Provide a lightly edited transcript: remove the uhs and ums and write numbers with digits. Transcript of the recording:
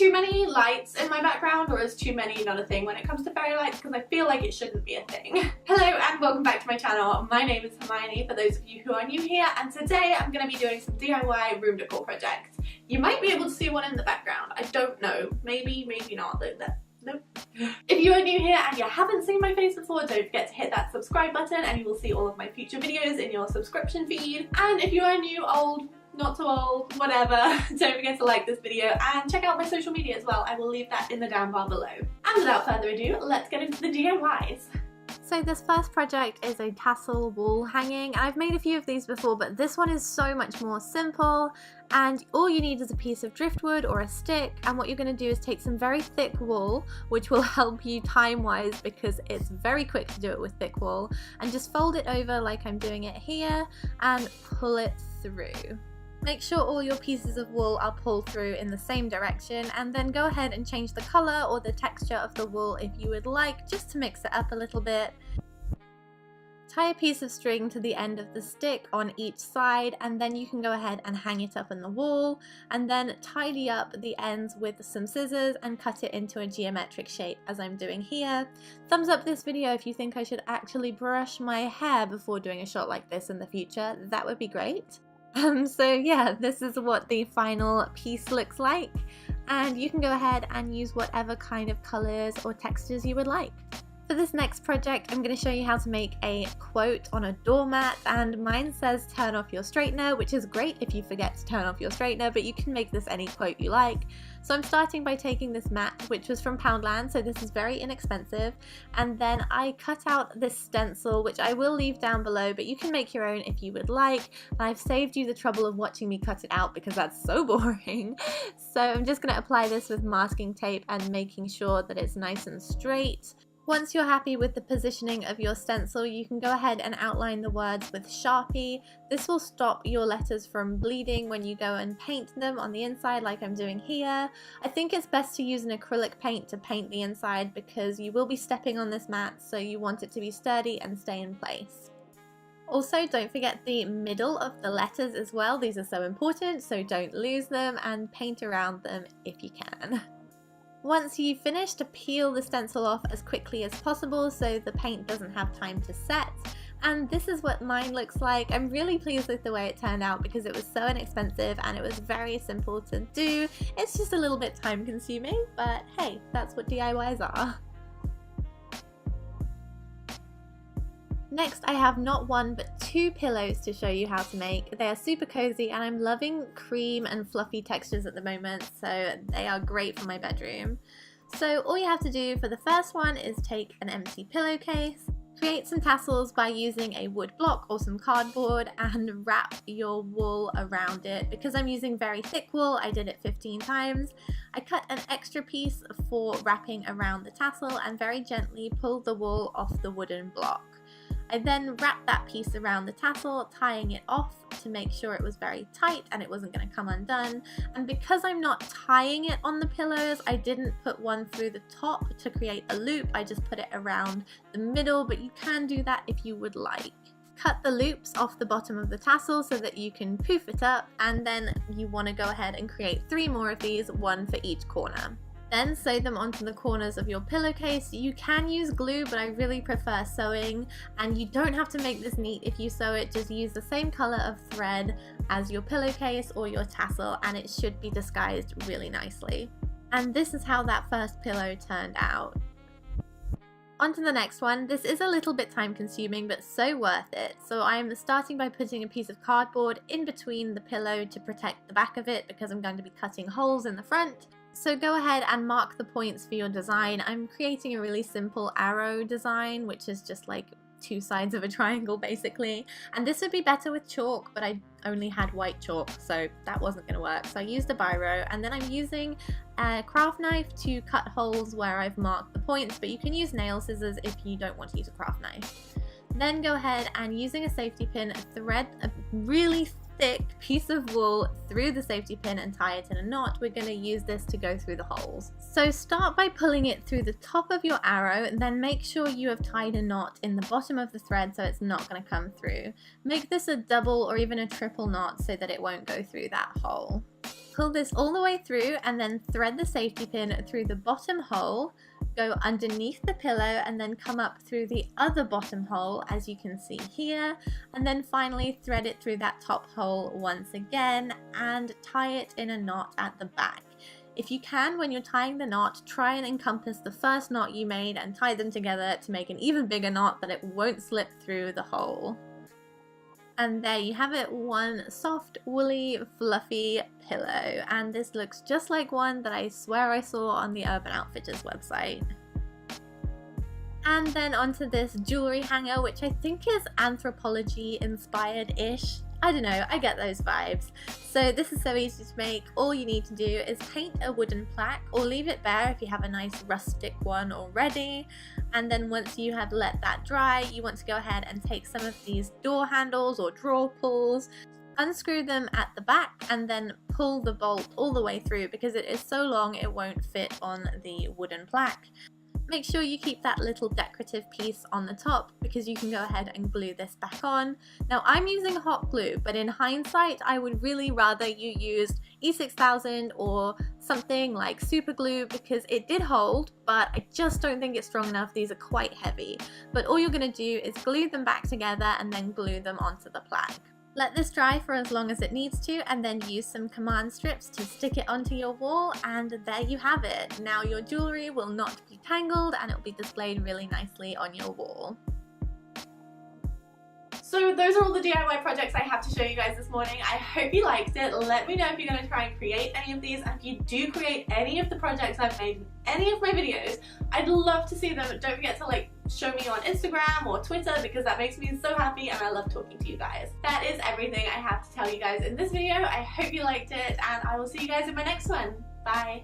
too many lights in my background, or is too many not a thing when it comes to fairy lights? Because I feel like it shouldn't be a thing. Hello and welcome back to my channel. My name is Hermione for those of you who are new here, and today I'm going to be doing some DIY room decor projects. You might be able to see one in the background. I don't know. Maybe, maybe not. Nope. If you are new here and you haven't seen my face before, don't forget to hit that subscribe button and you will see all of my future videos in your subscription feed. And if you are new, old, not too old, whatever, don't forget to like this video and check out my social media as well. I will leave that in the down bar below. And without further ado, let's get into the DIYs. So this first project is a tassel wall hanging. I've made a few of these before, but this one is so much more simple, and all you need is a piece of driftwood or a stick, and what you're going to do is take some very thick wool, which will help you time-wise because it's very quick to do it with thick wool, and just fold it over like I'm doing it here and pull it through. Make sure all your pieces of wool are pulled through in the same direction, and then go ahead and change the colour or the texture of the wool if you would like, just to mix it up a little bit. Tie a piece of string to the end of the stick on each side, and then you can go ahead and hang it up in the wall, and then tidy up the ends with some scissors and cut it into a geometric shape as I'm doing here. Thumbs up this video if you think I should actually brush my hair before doing a shot like this in the future. That would be great. So yeah, this is what the final piece looks like, and you can go ahead and use whatever kind of colours or textures you would like. For this next project, I'm going to show you how to make a quote on a doormat, and mine says turn off your straightener, which is great if you forget to turn off your straightener, but you can make this any quote you like. So I'm starting by taking this mat, which was from Poundland, so this is very inexpensive, and then I cut out this stencil, which I will leave down below, but you can make your own if you would like. And I've saved you the trouble of watching me cut it out because that's so boring. So I'm just going to apply this with masking tape and making sure that it's nice and straight. Once you're happy with the positioning of your stencil, you can go ahead and outline the words with Sharpie. This will stop your letters from bleeding when you go and paint them on the inside like I'm doing here. I think it's best to use an acrylic paint to paint the inside because you will be stepping on this mat, so you want it to be sturdy and stay in place. Also, don't forget the middle of the letters as well. These are so important, so don't lose them, and paint around them if you can. Once you've finished, peel the stencil off as quickly as possible so the paint doesn't have time to set. And this is what mine looks like. I'm really pleased with the way it turned out because it was so inexpensive and it was very simple to do. It's just a little bit time consuming, but hey, that's what DIYs are. Next, I have not one but two pillows to show you how to make. They are super cozy and I'm loving cream and fluffy textures at the moment, so they are great for my bedroom. So all you have to do for the first one is take an empty pillowcase, create some tassels by using a wood block or some cardboard, and wrap your wool around it. Because I'm using very thick wool, I did it 15 times. I cut an extra piece for wrapping around the tassel and very gently pull the wool off the wooden block. I then wrapped that piece around the tassel, tying it off to make sure it was very tight and it wasn't going to come undone. And because I'm not tying it on the pillows, I didn't put one through the top to create a loop. I just put it around the middle, but you can do that if you would like. Cut the loops off the bottom of the tassel so that you can poof it up, and then you want to go ahead and create 3 more of these, one for each corner. Then sew them onto the corners of your pillowcase. You can use glue, but I really prefer sewing, and you don't have to make this neat if you sew it. Just use the same color of thread as your pillowcase or your tassel and it should be disguised really nicely. And this is how that first pillow turned out. On to the next one. This is a little bit time consuming but so worth it. So I'm starting by putting a piece of cardboard in between the pillow to protect the back of it because I'm going to be cutting holes in the front. So go ahead and mark the points for your design. I'm creating a really simple arrow design, which is just like 2 sides of a triangle basically. And this would be better with chalk, but I only had white chalk, so that wasn't going to work. So I used a biro, and then I'm using a craft knife to cut holes where I've marked the points, but you can use nail scissors if you don't want to use a craft knife. Then go ahead and, using a safety pin, thread a really thick piece of wool through the safety pin and tie it in a knot. We're going to use this to go through the holes. So start by pulling it through the top of your arrow, and then make sure you have tied a knot in the bottom of the thread so it's not going to come through. Make this a double or even a triple knot so that it won't go through that hole. pull this all the way through and then thread the safety pin through the bottom hole, go underneath the pillow and then come up through the other bottom hole as you can see here, and then finally thread it through that top hole once again and tie it in a knot at the back. If you can, when you're tying the knot, try and encompass the first knot you made and tie them together to make an even bigger knot that it won't slip through the hole. And there you have it, one soft, woolly, fluffy pillow. And this looks just like one that I swear I saw on the Urban Outfitters website. And then onto this jewellery hanger, which I think is anthropology inspired-ish. I don't know, I get those vibes. So this is so easy to make. All you need to do is paint a wooden plaque or leave it bare if you have a nice rustic one already. And then once you have let that dry, you want to go ahead and take some of these door handles or drawer pulls, unscrew them at the back and then pull the bolt all the way through because it is so long it won't fit on the wooden plaque. Make sure you keep that little decorative piece on the top because you can go ahead and glue this back on. Now I'm using hot glue, but in hindsight I would really rather you used E6000 or something like super glue because it did hold, but I just don't think it's strong enough. These are quite heavy. But all you're going to do is glue them back together and then glue them onto the plaque. Let this dry for as long as it needs to and then use some command strips to stick it onto your wall, and there you have it. Now your jewellery will not be tangled and it will be displayed really nicely on your wall. So those are all the DIY projects I have to show you guys this morning. I hope you liked it. Let me know if you're going to try and create any of these, and if you do create any of the projects I've made in any of my videos, I'd love to see them. Don't forget to show me on Instagram or Twitter because that makes me so happy and I love talking to you guys. That is everything I have to tell you guys in this video. I hope you liked it and I will see you guys in my next one. Bye!